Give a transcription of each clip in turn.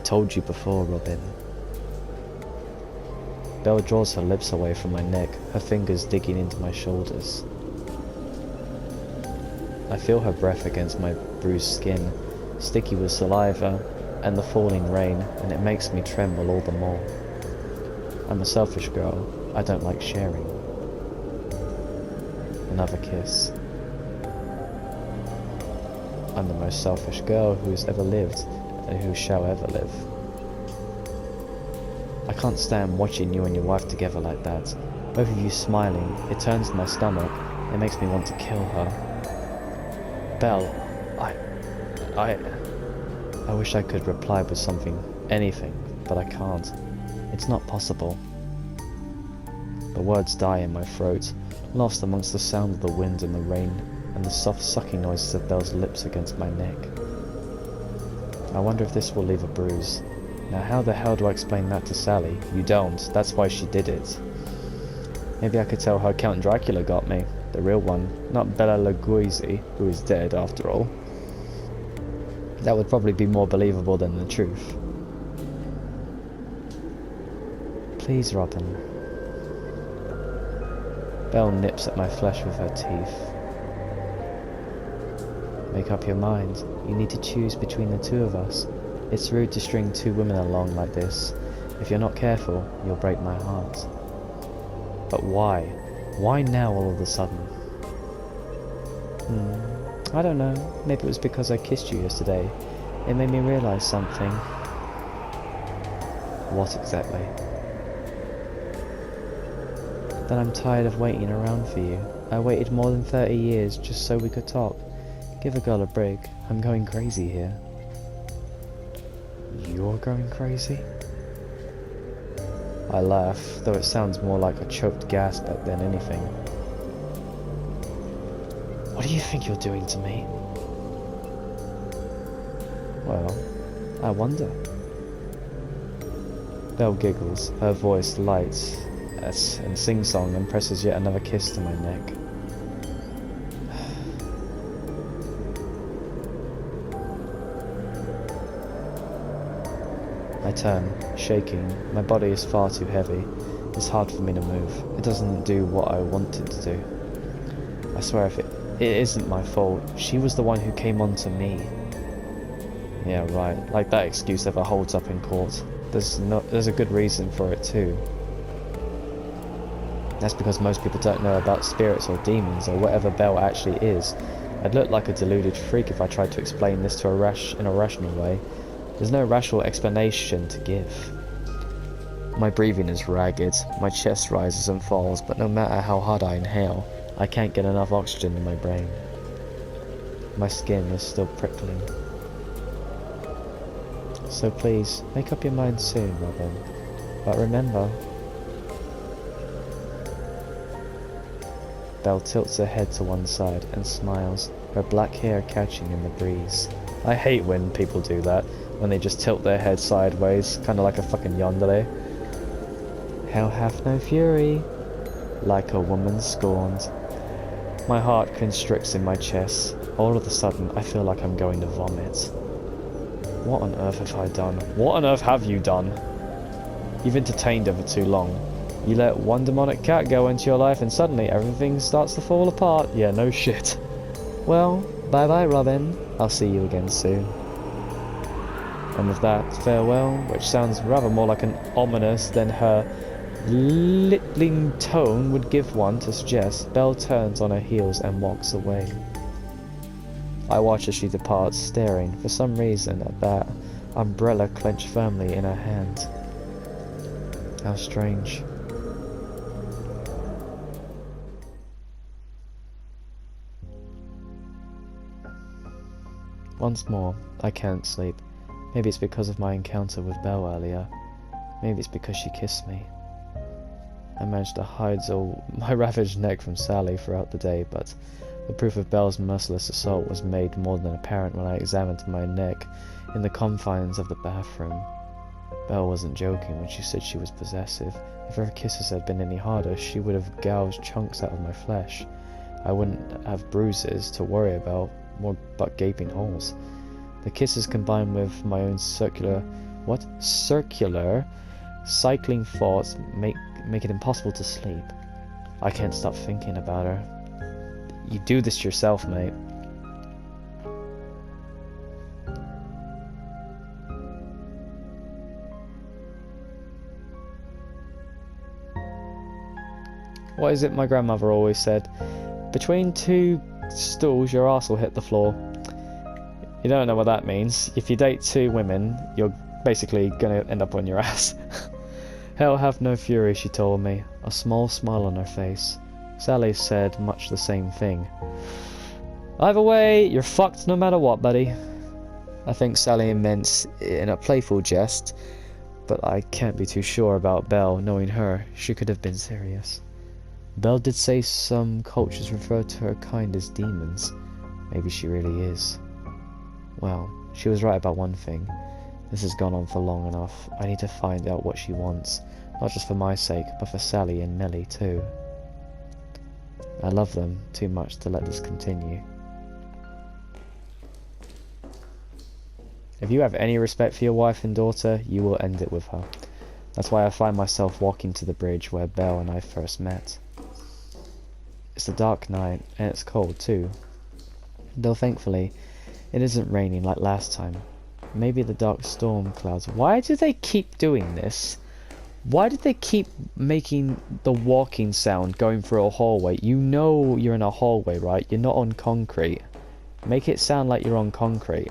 told you before, Robin. Belle draws her lips away from my neck, her fingers digging into my shoulders. I feel her breath against my bruised skin, sticky with saliva and the falling rain, and it makes me tremble all the more. I'm a selfish girl. I don't like sharing. Another kiss. I'm the most selfish girl who has ever lived, and who shall ever live. I can't stand watching you and your wife together like that. Both of you smiling, it turns my stomach, it makes me want to kill her. Belle, I wish I could reply with something, anything, but I can't. It's not possible. The words die in my throat, lost amongst the sound of the wind and the rain, and the soft sucking noises of Belle's lips against my neck. I wonder if this will leave a bruise. Now how the hell do I explain that to Sally? You don't, that's why she did it. Maybe I could tell her Count Dracula got me, the real one, not Bela Lugosi, who is dead after all. That would probably be more believable than the truth. Please, Robin. Belle nips at my flesh with her teeth. Make up your mind. You need to choose between the two of us. It's rude to string two women along like this. If you're not careful, you'll break my heart. But why? Why now all of a sudden? I don't know. Maybe it was because I kissed you yesterday. It made me realize something. What exactly? That I'm tired of waiting around for you. I waited more than 30 years just so we could talk. Give a girl a break. I'm going crazy here. You're going crazy? I laugh, though it sounds more like a choked gasp than anything. What do you think you're doing to me? Well, I wonder. Belle giggles, her voice light and sing-song, and presses yet another kiss to my neck. I turn, shaking. My body is far too heavy. It's hard for me to move. It doesn't do what I want it to do. I swear if it isn't my fault. She was the one who came on to me. Yeah, right. Like that excuse ever holds up in court. There's a good reason for it too. That's because most people don't know about spirits or demons or whatever Belle actually is. I'd look like a deluded freak if I tried to explain this to in a rational way. There's no rational explanation to give. My breathing is ragged, my chest rises and falls, but no matter how hard I inhale, I can't get enough oxygen in my brain. My skin is still prickling. So please, make up your mind soon, Robin. But remember... Belle tilts her head to one side and smiles, her black hair catching in the breeze. I hate when people do that, when they just tilt their head sideways, kinda like a fucking yandere. Hell hath no fury, like a woman scorned. My heart constricts in my chest. All of a sudden, I feel like I'm going to vomit. What on earth have I done? What on earth have you done? You've entertained her for too long. You let one demonic cat go into your life and suddenly everything starts to fall apart. Yeah, no shit. Well, bye-bye, Robin. I'll see you again soon. And with that farewell, which sounds rather more like an ominous than her littling tone would give one to suggest, Belle turns on her heels and walks away. I watch as she departs, staring, for some reason, at that umbrella clenched firmly in her hand. How strange. Once more, I can't sleep. Maybe it's because of my encounter with Belle earlier. Maybe it's because she kissed me. I managed to hide all my ravaged neck from Sally throughout the day, but the proof of Belle's merciless assault was made more than apparent when I examined my neck in the confines of the bathroom. Belle wasn't joking when she said she was possessive. If her kisses had been any harder, she would have gouged chunks out of my flesh. I wouldn't have bruises to worry about, more but gaping holes. The kisses combined with my own circular What? Circular, cycling thoughts make it impossible to sleep. I can't stop thinking about her. You do this yourself, mate. What is it my grandmother always said? Between two stools, your arse will hit the floor. You don't know what that means. If you date two women, you're basically gonna end up on your ass. Hell have no fury, she told me, a small smile on her face. Sally said much the same thing. Either way, you're fucked no matter what, buddy. I think Sally meant in a playful jest, but I can't be too sure about Belle. Knowing her, she could have been serious. Belle did say some cultures refer to her kind as demons. Maybe she really is. Well, she was right about one thing. This has gone on for long enough. I need to find out what she wants, not just for my sake, but for Sally and Nellie too. I love them too much to let this continue. If you have any respect for your wife and daughter, you will end it with her. That's why I find myself walking to the bridge where Belle and I first met. It's a dark night, and it's cold too. Though thankfully, it isn't raining like last time. Maybe the dark storm clouds. Why do they keep doing this? Why did they keep making the walking sound going through a hallway? You know you're in a hallway, right? You're not on concrete. Make it sound like you're on concrete.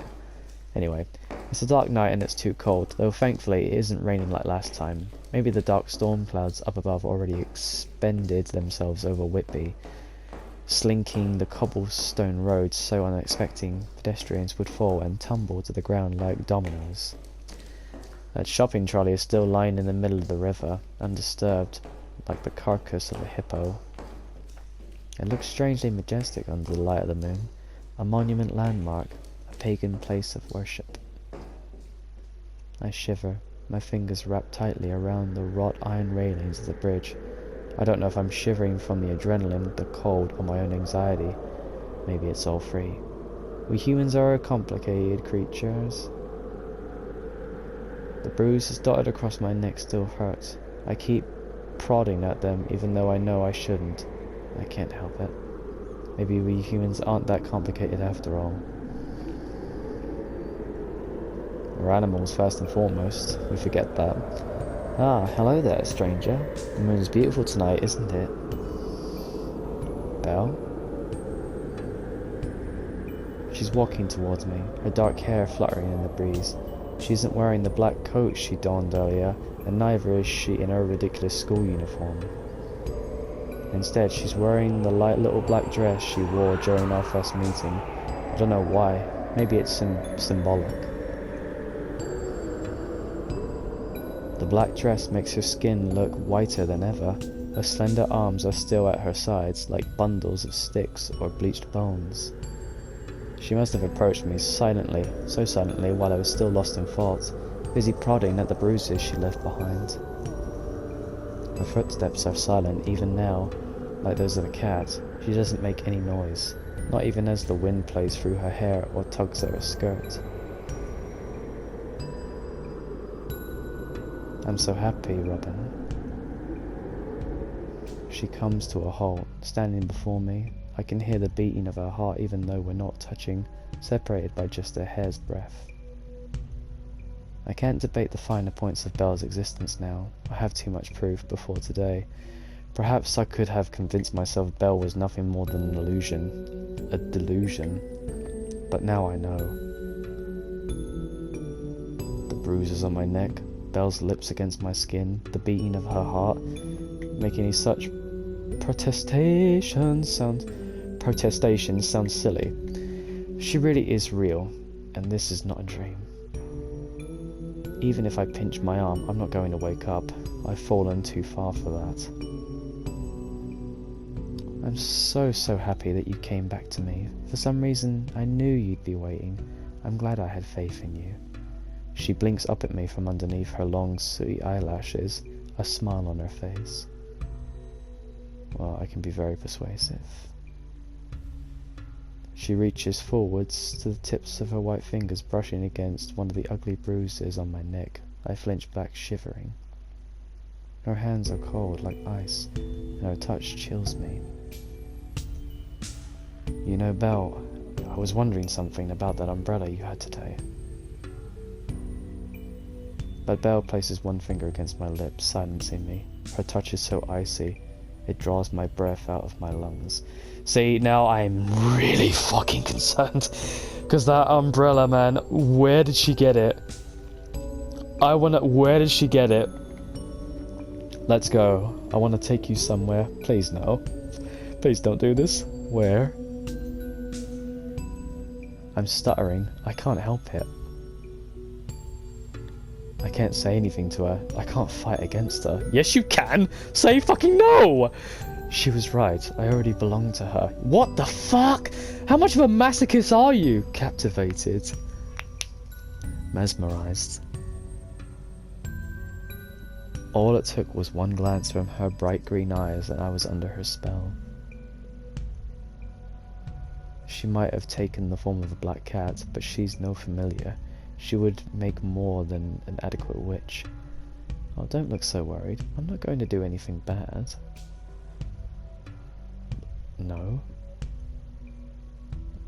Anyway, it's a dark night and it's too cold, though thankfully it isn't raining like last time. Maybe the dark storm clouds up above already expended themselves over Whitby, slinking the cobblestone roads so unexpected pedestrians would fall and tumble to the ground like dominoes. That shopping trolley is still lying in the middle of the river, undisturbed, like the carcass of a hippo. It looks strangely majestic under the light of the moon, a monument landmark, a pagan place of worship. I shiver, my fingers wrapped tightly around the wrought iron railings of the bridge. I don't know if I'm shivering from the adrenaline, the cold, or my own anxiety. Maybe it's all three. We humans are complicated creatures. The bruises dotted across my neck still hurt. I keep prodding at them even though I know I shouldn't. I can't help it. Maybe we humans aren't that complicated after all. We're animals first and foremost. We forget that. Ah, hello there, stranger. The moon's beautiful tonight, isn't it? Belle? She's walking towards me, her dark hair fluttering in the breeze. She isn't wearing the black coat she donned earlier, and neither is she in her ridiculous school uniform. Instead, she's wearing the light little black dress she wore during our first meeting. I don't know why. Maybe it's symbolic. The black dress makes her skin look whiter than ever. Her slender arms are still at her sides, like bundles of sticks or bleached bones. She must have approached me silently, so silently while I was still lost in thought, busy prodding at the bruises she left behind. Her footsteps are silent even now, like those of a cat. She doesn't make any noise, not even as the wind plays through her hair or tugs at her skirt. I'm so happy, Robin. She comes to a halt, standing before me. I can hear the beating of her heart even though we're not touching, separated by just a hair's breadth. I can't debate the finer points of Belle's existence now. I have too much proof before today. Perhaps I could have convinced myself Belle was nothing more than an illusion, a delusion. But now I know. The bruises on my neck, Belle's lips against my skin, the beating of her heart, making such protestations sound silly. She really is real, and this is not a dream. Even if I pinch my arm, I'm not going to wake up. I've fallen too far for that. I'm so happy that you came back to me. For some reason, I knew you'd be waiting. I'm glad I had faith in you. She blinks up at me from underneath her long, sooty eyelashes, a smile on her face. Well, I can be very persuasive. She reaches forwards to the tips of her white fingers brushing against one of the ugly bruises on my neck, I flinch back, shivering. Her hands are cold like ice, and her touch chills me. You know, Belle, I was wondering something about that umbrella you had today. But Belle places one finger against my lips, silencing me. Her touch is so icy, it draws my breath out of my lungs. See, now I'm really fucking concerned. Because that umbrella, man, where did she get it? Where did she get it? Let's go. I want to take you somewhere. Please no. Please don't do this. Where? I'm stuttering. I can't help it. I can't say anything to her. I can't fight against her. Yes, you can! Say fucking no! She was right. I already belonged to her. What the fuck? How much of a masochist are you? Captivated. Mesmerized. All it took was one glance from her bright green eyes and I was under her spell. She might have taken the form of a black cat, but she's no familiar. She would make more than an adequate witch. Oh, don't look so worried. I'm not going to do anything bad. No.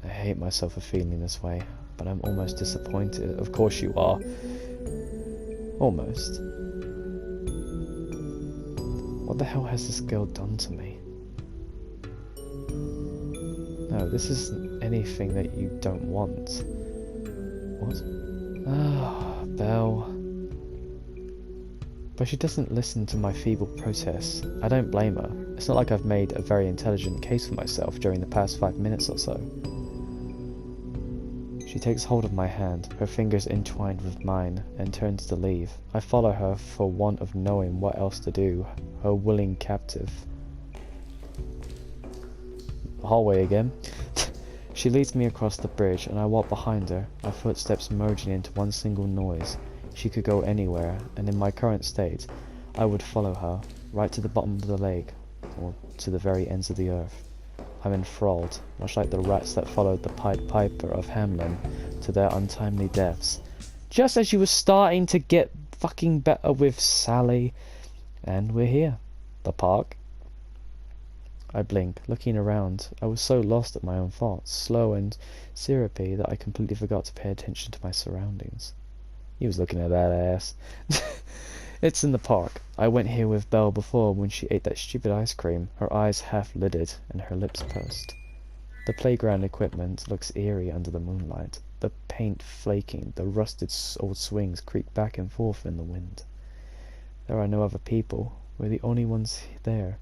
I hate myself for feeling this way, but I'm almost disappointed. Of course you are. Almost. What the hell has this girl done to me? No, this isn't anything that you don't want. What? Ah, Belle. But she doesn't listen to my feeble protests. I don't blame her. It's not like I've made a very intelligent case for myself during the past 5 minutes or so. She takes hold of my hand, her fingers entwined with mine, and turns to leave. I follow her for want of knowing what else to do, her willing captive. Hallway again. She leads me across the bridge, and I walk behind her, our footsteps merging into one single noise. She could go anywhere, and in my current state, I would follow her, right to the bottom of the lake, or to the very ends of the earth. I'm enthralled, much like the rats that followed the Pied Piper of Hamelin to their untimely deaths. Just as you were starting to get fucking better with Sally. And we're here. The park. I blink, looking around. I was so lost at my own thoughts, slow and syrupy, that I completely forgot to pay attention to my surroundings. He was looking at that ass. It's in the park. I went here with Belle before when she ate that stupid ice cream, her eyes half-lidded and her lips pursed. The playground equipment looks eerie under the moonlight, the paint flaking, the rusted old swings creak back and forth in the wind. There are no other people. We're the only ones there.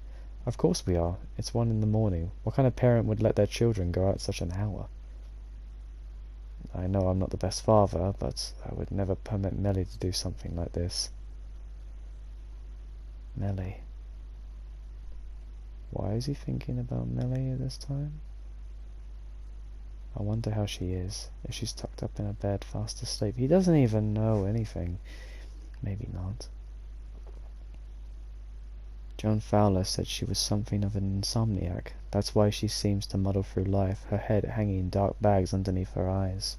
Of course we are. It's 1 in the morning. What kind of parent would let their children go out at such an hour? I know I'm not the best father, but I would never permit Melly to do something like this. Melly. Why is he thinking about Melly at this time? I wonder how she is, if she's tucked up in a bed fast asleep. He doesn't even know anything. Maybe not. Joan Fowler said she was something of an insomniac. That's why she seems to muddle through life, her head hanging in dark bags underneath her eyes.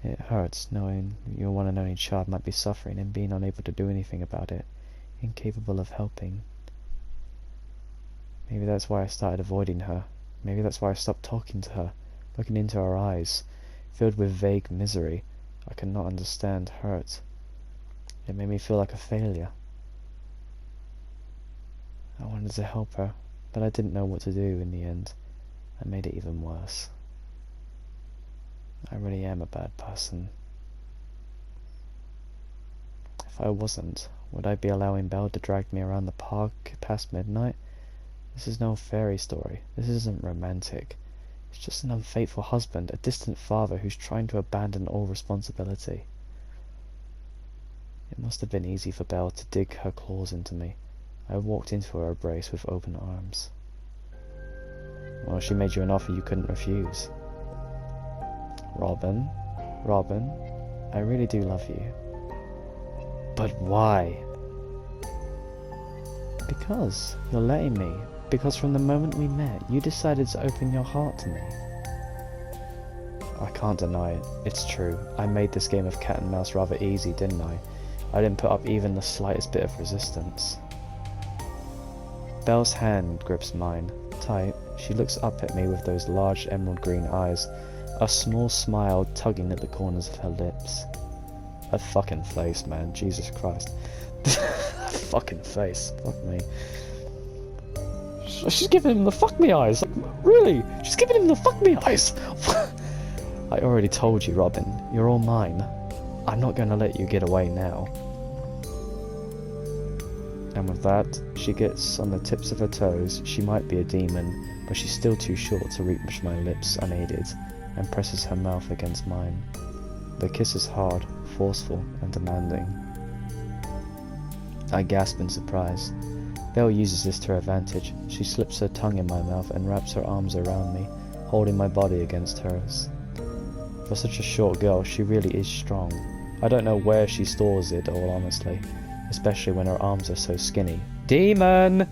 It hurts knowing your one and only child might be suffering and being unable to do anything about it, incapable of helping. Maybe that's why I started avoiding her. Maybe that's why I stopped talking to her, looking into her eyes, filled with vague misery. I could not understand hurt. It made me feel like a failure. I wanted to help her, but I didn't know what to do in the end. I made it even worse. I really am a bad person. If I wasn't, would I be allowing Belle to drag me around the park past midnight? This is no fairy story. This isn't romantic. It's just an unfaithful husband, a distant father who's trying to abandon all responsibility. It must have been easy for Belle to dig her claws into me. I walked into her embrace with open arms. Well, she made you an offer you couldn't refuse. Robin, I really do love you. But why? Because you're letting me. Because from the moment we met, you decided to open your heart to me. I can't deny it. It's true. I made this game of cat and mouse rather easy, didn't I? I didn't put up even the slightest bit of resistance. Belle's hand grips mine. Tight, she looks up at me with those large emerald green eyes, a small smile tugging at the corners of her lips. Her fucking face, man. Jesus Christ. Her fucking face. Fuck me. She's giving him the fuck me eyes. Like, really? She's giving him the fuck me eyes. I already told you, Robin. You're all mine. I'm not gonna let you get away now. And with that, she gets on the tips of her toes. She might be a demon, but she's still too short to reach my lips unaided, and presses her mouth against mine. The kiss is hard, forceful, and demanding. I gasp in surprise. Belle uses this to her advantage. She slips her tongue in my mouth and wraps her arms around me, holding my body against hers. For such a short girl, she really is strong. I don't know where she stores it, all honestly, especially when her arms are so skinny. Demon!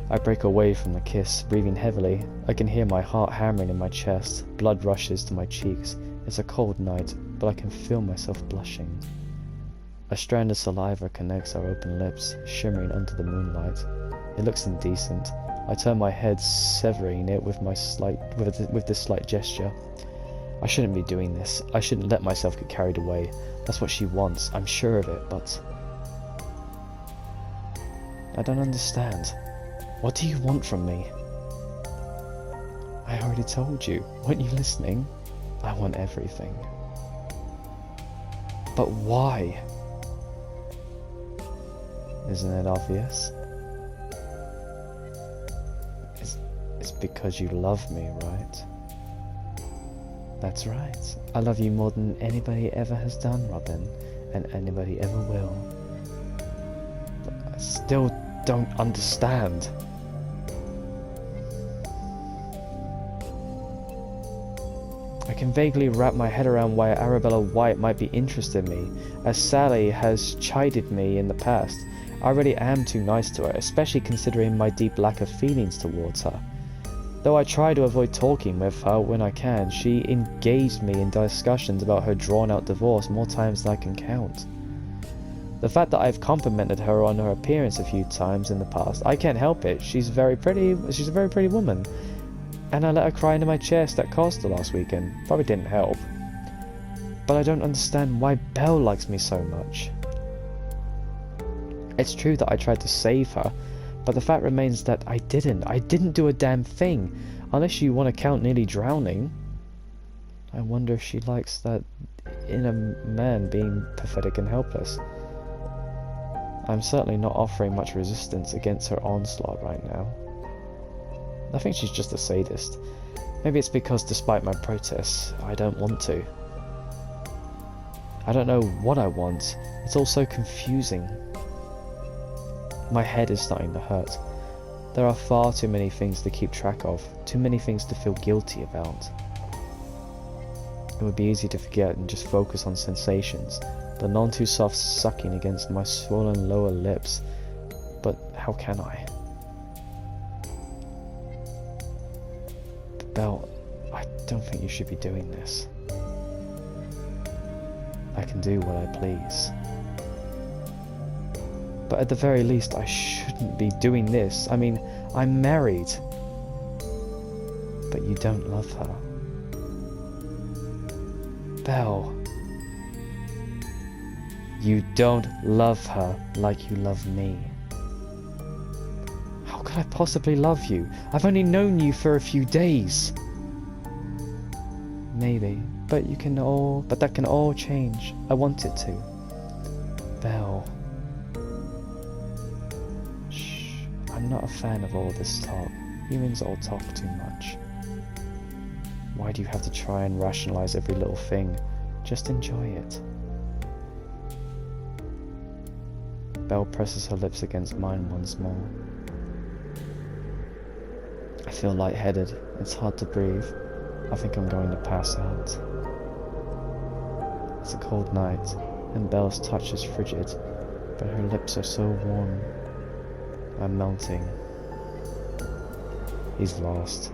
I break away from the kiss, breathing heavily. I can hear my heart hammering in my chest. Blood rushes to my cheeks. It's a cold night, but I can feel myself blushing. A strand of saliva connects our open lips, shimmering under the moonlight. It looks indecent. I turn my head, severing it with this slight gesture. I shouldn't be doing this. I shouldn't let myself get carried away. That's what she wants. I'm sure of it, but I don't understand. What do you want from me? I already told you. Weren't you listening? I want everything. But why? Isn't it obvious? It's because you love me, right? That's right. I love you more than anybody ever has done, Robin, and anybody ever will. But I still don't understand. I can vaguely wrap my head around why Arabella White might be interested in me, as Sally has chided me in the past. I really am too nice to her, especially considering my deep lack of feelings towards her. Though I try to avoid talking with her when I can, she engaged me in discussions about her drawn-out divorce more times than I can count. The fact that I've complimented her on her appearance a few times in the past, I can't help it. She's a very pretty woman. And I let her cry into my chest at Costa last weekend. Probably didn't help. But I don't understand why Belle likes me so much. It's true that I tried to save her, but the fact remains that I didn't. I didn't do a damn thing, unless you want to count nearly drowning. I wonder if she likes that inner man being pathetic and helpless. I'm certainly not offering much resistance against her onslaught right now. I think she's just a sadist. Maybe it's because despite my protests, I don't want to. I don't know what I want. It's all so confusing. My head is starting to hurt. There are far too many things to keep track of, too many things to feel guilty about. It would be easy to forget and just focus on sensations, the none too soft sucking against my swollen lower lips, but how can I? Belle, I don't think you should be doing this. I can do what I please. But at the very least, I shouldn't be doing this. I mean, I'm married. But you don't love her. Belle. You don't love her like you love me. How could I possibly love you? I've only known you for a few days. Maybe, but that can all change. I want it to. Belle. Shh. I'm not a fan of all this talk. Humans all talk too much. Why do you have to try and rationalize every little thing? Just enjoy it. Belle presses her lips against mine once more. I feel lightheaded. It's hard to breathe. I think I'm going to pass out. It's a cold night, and Belle's touch is frigid, but her lips are so warm. I'm melting. He's lost.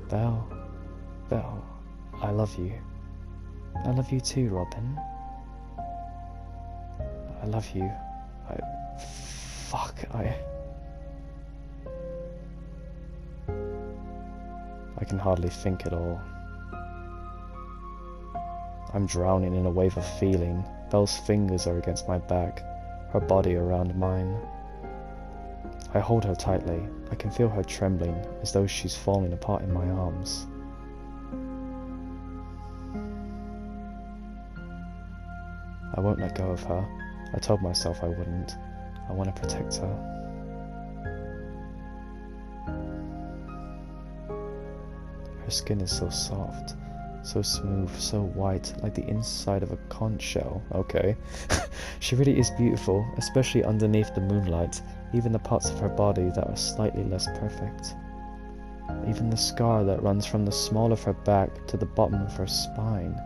Belle, Belle, I love you. I love you too, Robin. I love you. I can hardly think at all. I'm drowning in a wave of feeling. Belle's fingers are against my back, her body around mine. I hold her tightly. I can feel her trembling, as though she's falling apart in my arms. I won't let go of her. I told myself I wouldn't. I want to protect her. Her skin is so soft, so smooth, so white, like the inside of a conch shell. Okay. She really is beautiful, especially underneath the moonlight, even the parts of her body that are slightly less perfect. Even the scar that runs from the small of her back to the bottom of her spine.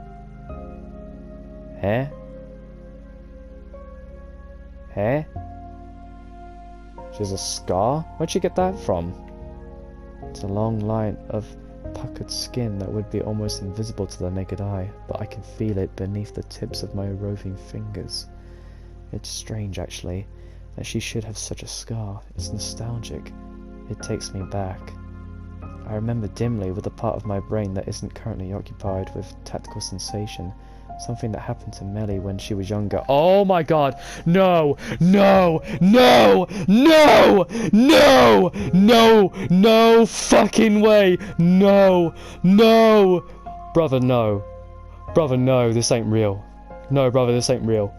Eh? Eh? She has a scar? Where'd she get that from? It's a long line of puckered skin that would be almost invisible to the naked eye, but I can feel it beneath the tips of my roving fingers. It's strange, actually, that she should have such a scar. It's nostalgic. It takes me back. I remember dimly with a part of my brain that isn't currently occupied with tactical sensation, something that happened to Melly when she was younger. Oh my god! No! No! No! No! No! No! No fucking way! No! No! Brother, no. Brother, no, this ain't real. No, brother, this ain't real.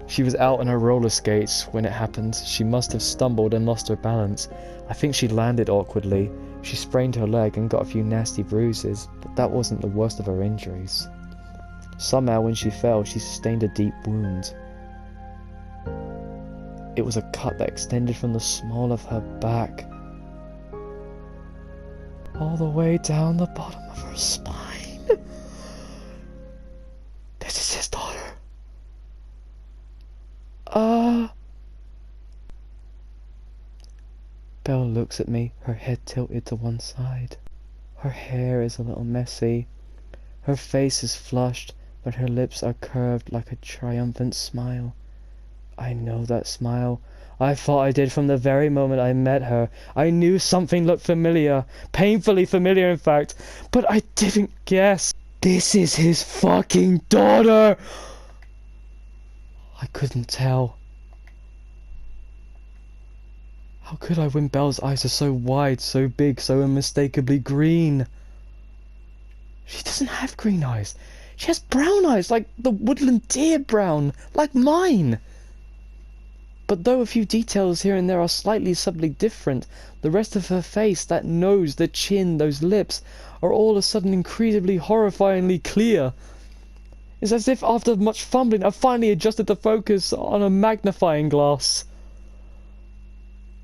She was out on her roller skates when it happened. She must have stumbled and lost her balance. I think she landed awkwardly. She sprained her leg and got a few nasty bruises, but that wasn't the worst of her injuries. Somehow when she fell, she sustained a deep wound. It was a cut that extended from the small of her back all the way down the bottom of her spine. This is his daughter. Belle looks at me, her head tilted to one side. Her hair is a little messy. Her face is flushed, but her lips are curved like a triumphant smile. I know that smile. I thought I did from the very moment I met her. I knew something looked familiar, painfully familiar in fact, but I didn't guess. This is his fucking daughter! I couldn't tell. How could I when Belle's eyes are so wide, so big, so unmistakably green? She doesn't have green eyes. She has brown eyes, like the woodland deer brown, like mine. But though a few details here and there are slightly subtly different, the rest of her face, that nose, the chin, those lips, are all of a sudden incredibly horrifyingly clear. It's as if after much fumbling I've finally adjusted the focus on a magnifying glass.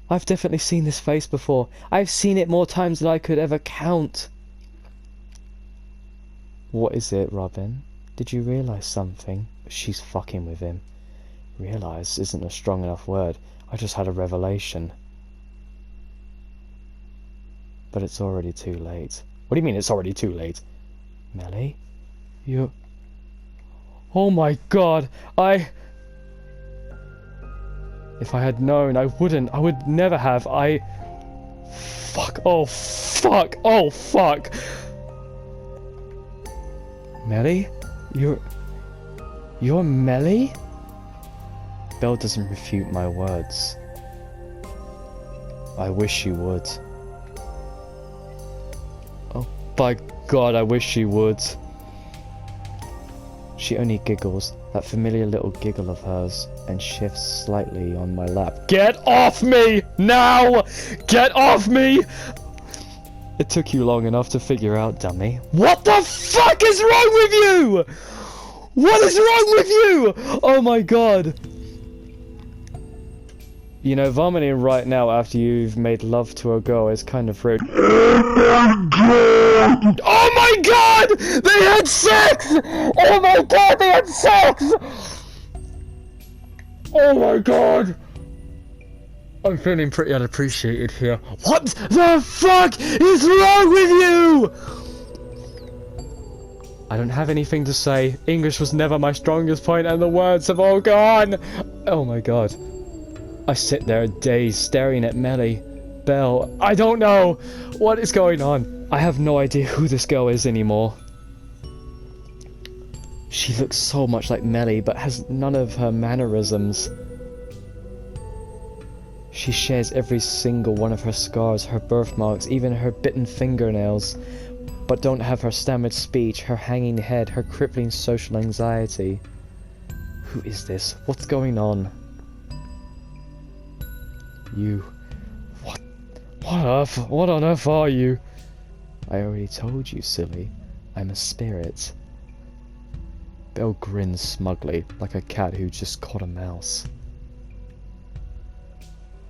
I've definitely seen this face before. I've seen it more times than I could ever count. What is it, Robin? Did you realise something? She's fucking with him. Realise isn't a strong enough word. I just had a revelation. But it's already too late. What do you mean it's already too late? Melly? You... Oh my god! If I had known, I wouldn't. I would never have. Fuck. Oh, fuck. Oh, fuck. Melly? You're Melly? Belle doesn't refute my words. I wish she would. Oh, by God, I wish she would. She only giggles, that familiar little giggle of hers, and shifts slightly on my lap. Get off me! Now! Get off me! It took you long enough to figure out, dummy. What the fuck is wrong with you? What is wrong with you? Oh my god. You know, vomiting right now after you've made love to a girl is kind of rude. Oh my god! They had sex! Oh my god, they had sex! Oh my god! I'm feeling pretty unappreciated here. What the fuck is wrong with you? I don't have anything to say. English was never my strongest point and the words have all gone. Oh my god. I sit there dazed, staring at Melly. Belle, I don't know what is going on. I have no idea who this girl is anymore. She looks so much like Melly, but has none of her mannerisms. She shares every single one of her scars, her birthmarks, even her bitten fingernails, but don't have her stammered speech, her hanging head, her crippling social anxiety. Who is this? What's going on? You... What on earth are you? I already told you, silly. I'm a spirit. Belle grins smugly, like a cat who just caught a mouse.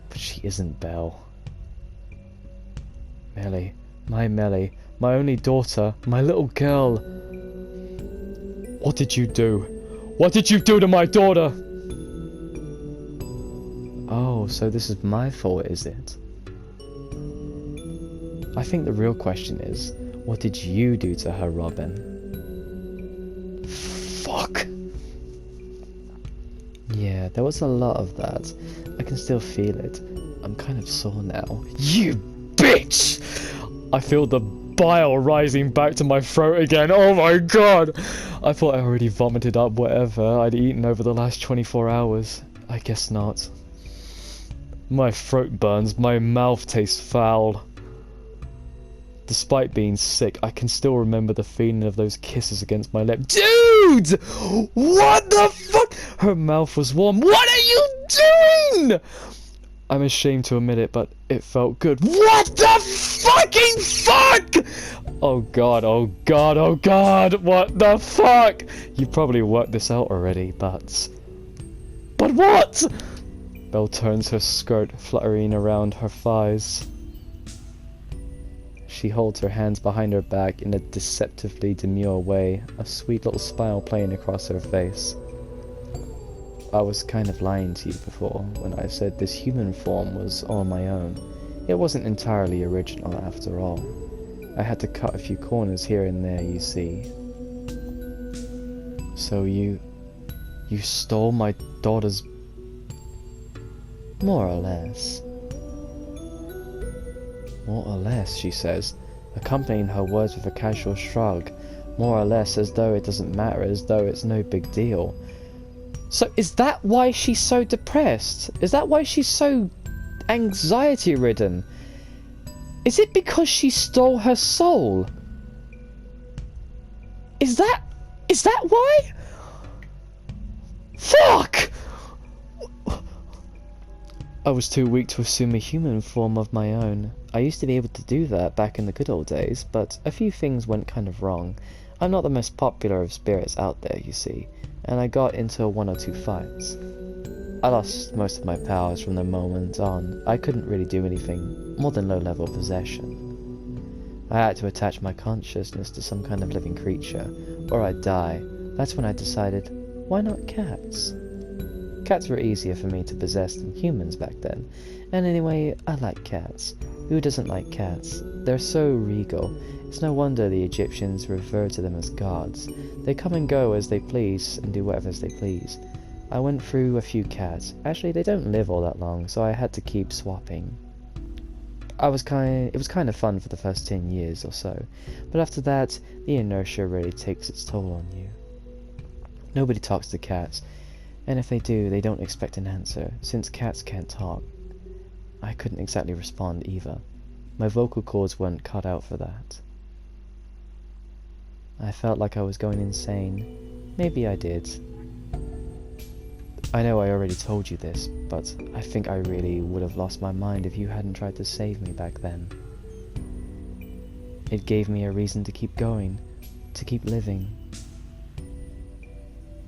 But she isn't Belle. Melly, my only daughter, my little girl. What did you do? What did you do to my daughter? Oh, so this is my fault, is it? I think the real question is, what did you do to her, Robin? Fuck! Yeah, there was a lot of that. I can still feel it. I'm kind of sore now. You bitch! I feel the bile rising back to my throat again. Oh my god! I thought I already vomited up whatever I'd eaten over the last 24 hours. I guess not. My throat burns, my mouth tastes foul. Despite being sick, I can still remember the feeling of those kisses against my lip. Dude! What the fuck? Her mouth was warm. What are you doing? I'm ashamed to admit it, but it felt good. What the fucking fuck? Oh god, oh god, oh god, what the fuck? You probably worked this out already, but... But what? Belle turns her skirt, fluttering around her thighs. She holds her hands behind her back in a deceptively demure way, a sweet little smile playing across her face. I was kind of lying to you before when I said this human form was all my own. It wasn't entirely original after all. I had to cut a few corners here and there, you see. So you stole my daughter's... More or less. More or less, she says, accompanying her words with a casual shrug. More or less, as though it doesn't matter, as though it's no big deal. So is that why she's so depressed? Is that why she's so anxiety-ridden? Is it because she stole her soul? Is that why? Fuck! I was too weak to assume a human form of my own. I used to be able to do that back in the good old days, but a few things went kind of wrong. I'm not the most popular of spirits out there, you see, and I got into 1 or 2 fights. I lost most of my powers from the moment on. I couldn't really do anything more than low-level possession. I had to attach my consciousness to some kind of living creature, or I'd die. That's when I decided, why not cats? Cats were easier for me to possess than humans back then, and anyway, I like cats. Who doesn't like cats? They're so regal. It's no wonder the Egyptians referred to them as gods. They come and go as they please, and do whatever as they please. I went through a few cats. Actually, they don't live all that long, so I had to keep swapping. It was kind of fun for the first 10 years or so, but after that, the inertia really takes its toll on you. Nobody talks to cats. And if they do, they don't expect an answer, since cats can't talk. I couldn't exactly respond either. My vocal cords weren't cut out for that. I felt like I was going insane. Maybe I did. I know I already told you this, but I think I really would have lost my mind if you hadn't tried to save me back then. It gave me a reason to keep going, to keep living.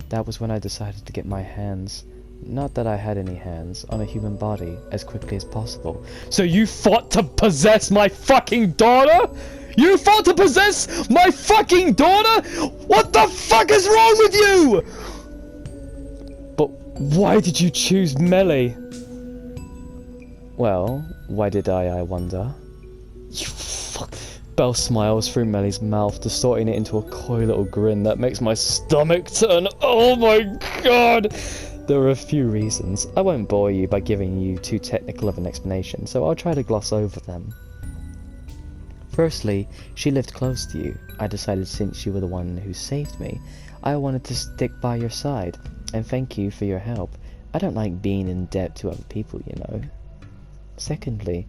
That was when I decided to get my hands, not that I had any hands, on a human body as quickly as possible. So you fought to possess my fucking daughter? You fought to possess my fucking daughter? What the fuck is wrong with you? But why did you choose Melly? Well, why did I wonder? You fuck... Belle smiles through Melly's mouth, distorting it into a coy little grin that makes my stomach turn. Oh my god! There are a few reasons. I won't bore you by giving you too technical of an explanation, so I'll try to gloss over them. Firstly, she lived close to you. I decided since you were the one who saved me, I wanted to stick by your side, and thank you for your help. I don't like being in debt to other people, you know. Secondly,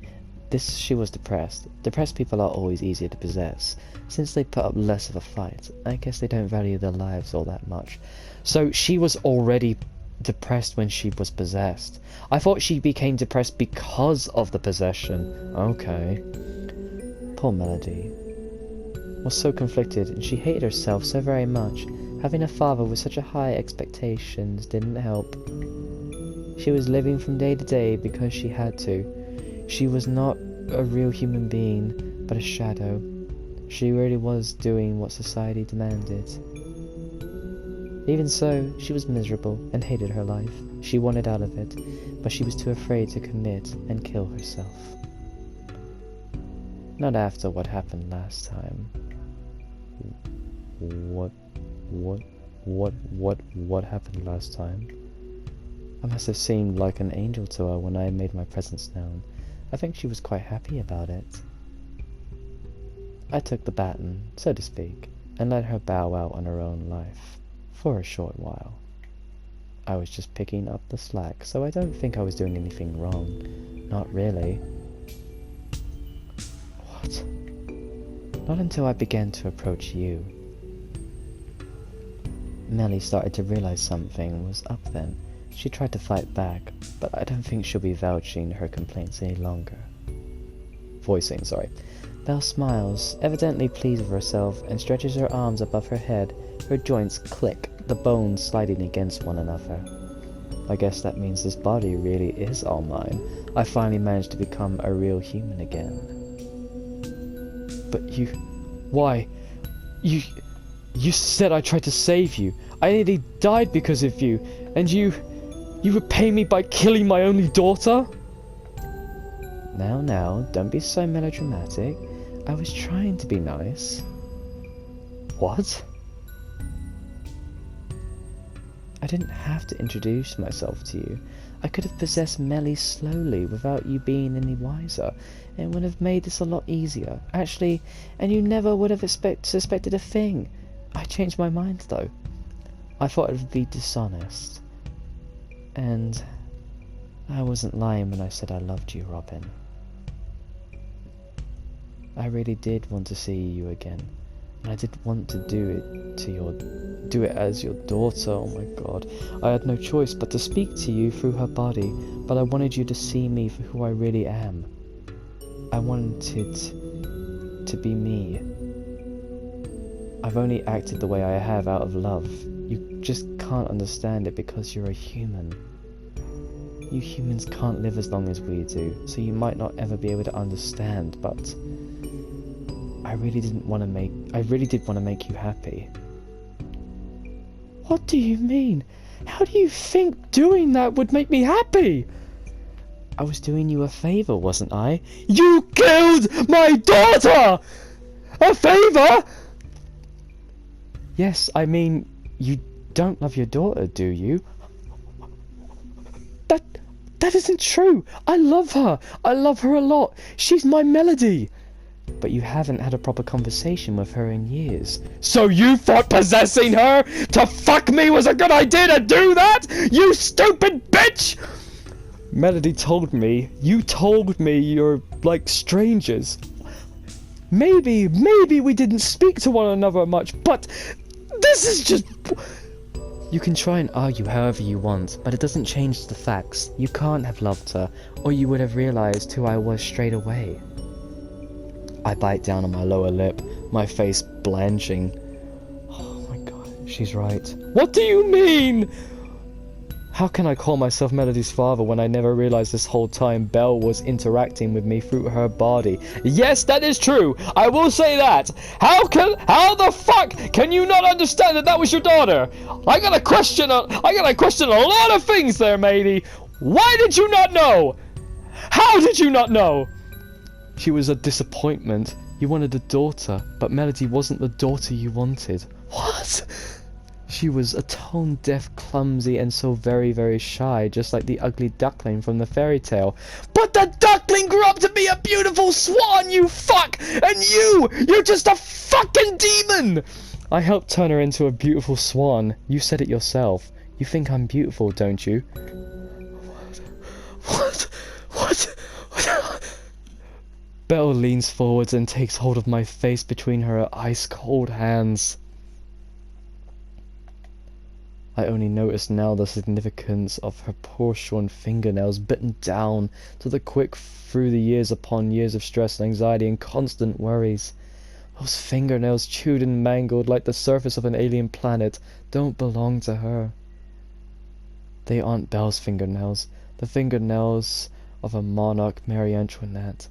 she was depressed. Depressed people are always easier to possess, since they put up less of a fight. I guess they don't value their lives all that much. So she was already depressed when she was possessed. I thought she became depressed because of the possession. Okay. Poor Melody was so conflicted, and she hated herself so very much. Having a father with such a high expectations didn't help. She was living from day to day because she had to. She was not a real human being, but a shadow. She really was doing what society demanded. Even so, she was miserable and hated her life. She wanted out of it, but she was too afraid to commit and kill herself. Not after what happened last time. What happened last time? I must have seemed like an angel to her when I made my presence known. I think she was quite happy about it. I took the baton, so to speak, and let her bow out on her own life, for a short while. I was just picking up the slack, so I don't think I was doing anything wrong. Not really. What? Not until I began to approach you. Melly started to realize something was up then. She tried to fight back, but I don't think she'll be vouching her complaints any longer. Voicing, sorry. Belle smiles, evidently pleased with herself, and stretches her arms above her head. Her joints click, the bones sliding against one another. I guess that means this body really is all mine. I finally managed to become a real human again. But you... why? You said I tried to save you. I nearly died because of you, and you repay me by killing my only daughter? Now, don't be so melodramatic. I was trying to be nice. What? I didn't have to introduce myself to you. I could have possessed Melly slowly without you being any wiser, and would have made this a lot easier. Actually, and you never would have suspected a thing. I changed my mind, though. I thought it would be dishonest. And I wasn't lying when I said I loved you, Robin. I really did want to see you again. And I did want to do it as your daughter. Oh my god. I had no choice but to speak to you through her body, but I wanted you to see me for who I really am. I wanted to be me. I've only acted the way I have out of love. You just can't understand it because you're a human. You humans can't live as long as we do, so you might not ever be able to understand, but I really did want to make you happy. What do you mean? How do you think doing that would make me happy? I was doing you a favor, wasn't I? You killed my daughter! A favor? Yes, I mean, you don't love your daughter, do you? That isn't true. I love her. I love her a lot. She's my Melody. But you haven't had a proper conversation with her in years. So you thought possessing her to fuck me was a good idea to do that? You stupid bitch! Melody told me. You told me you're like strangers. Maybe we didn't speak to one another much, but this is just... You can try and argue however you want, but it doesn't change the facts. You can't have loved her, or you would have realized who I was straight away. I bite down on my lower lip, my face blanching. Oh my god, she's right. What do you mean? How can I call myself Melody's father when I never realized this whole time Belle was interacting with me through her body? Yes, that is true. I will say that. How the fuck can you not understand that was your daughter? I gotta question a lot of things there, matey. Why did you not know? How did you not know? She was a disappointment. You wanted a daughter, but Melody wasn't the daughter you wanted. What? She was a tone-deaf, clumsy, and so very, very shy, just like the ugly duckling from the fairy tale. But the duckling grew up to be a beautiful swan, you fuck! And you're just a fucking demon! I helped turn her into a beautiful swan. You said it yourself. You think I'm beautiful, don't you? What? Belle leans forwards and takes hold of my face between her ice-cold hands. I only notice now the significance of her poor shorn fingernails bitten down to the quick through the years upon years of stress and anxiety and constant worries. Those fingernails, chewed and mangled like the surface of an alien planet, don't belong to her. They aren't Belle's fingernails, the fingernails of a monarch, Marie Antoinette.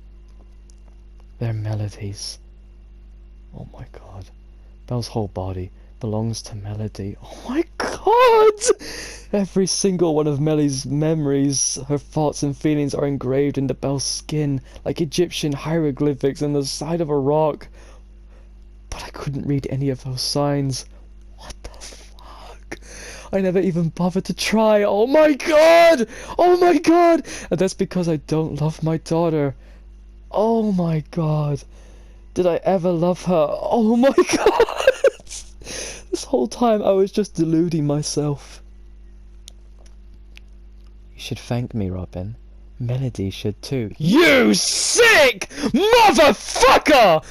They're Melody's. Oh my god. Belle's whole body belongs to Melody. Oh my god! Every single one of Melody's memories, her thoughts and feelings are engraved into Belle's skin like Egyptian hieroglyphics in the side of a rock. But I couldn't read any of those signs. What the fuck? I never even bothered to try. Oh my god! Oh my god! And that's because I don't love my daughter. Oh my god. Did I ever love her? Oh my god! This whole time I was just deluding myself. You should thank me, Robin. Melody should too. You sick motherfucker!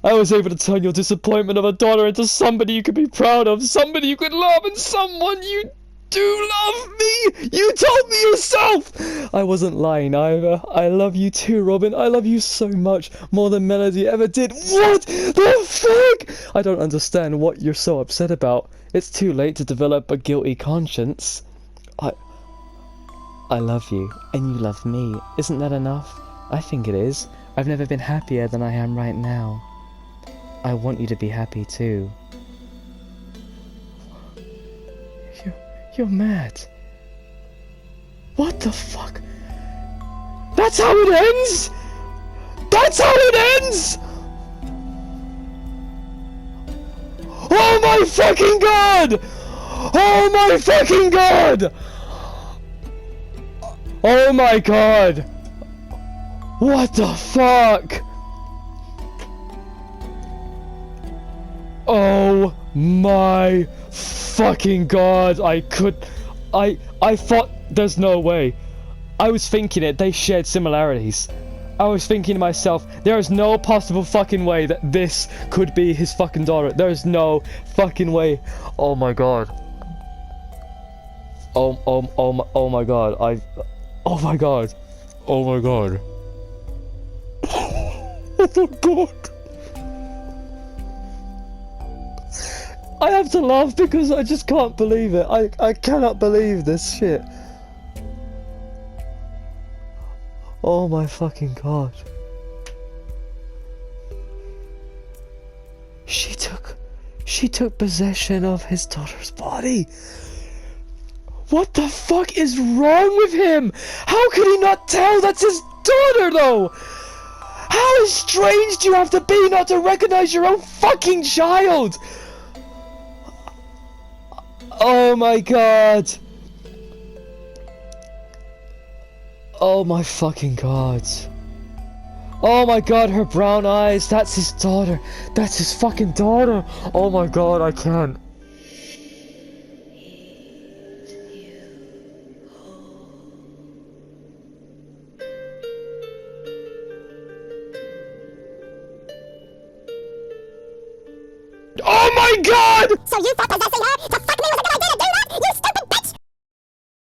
I was able to turn your disappointment of a daughter into somebody you could be proud of, somebody you could love, and someone you do love me! You told me yourself! I wasn't lying either. I love you too, Robin. I love you so much, more than Melody ever did. What the fuck? I don't understand what you're so upset about. It's too late to develop a guilty conscience. I love you, and you love me. Isn't that enough? I think it is. I've never been happier than I am right now. I want you to be happy too. You're mad. What the fuck? That's how it ends? That's how it ends? Oh my fucking god! Oh my fucking god! Oh my god! What the fuck? Oh my fucking god! I thought there's no way. I was thinking it, they shared similarities. I was thinking to myself, there is no possible fucking way that this could be his fucking daughter. There is no fucking way. Oh my god. Oh my god. Oh my god. Oh my god. Oh my god. I have to laugh because I just can't believe it. I cannot believe this shit. Oh my fucking god. She took possession of his daughter's body. What the fuck is wrong with him? How could he not tell that's his daughter though? How strange do you have to be not to recognize your own fucking child? Oh my god. Oh my fucking god. Oh my god, her brown eyes. That's his daughter. That's his fucking daughter. Oh my god, I can't. Oh my god! So you thought possessing her to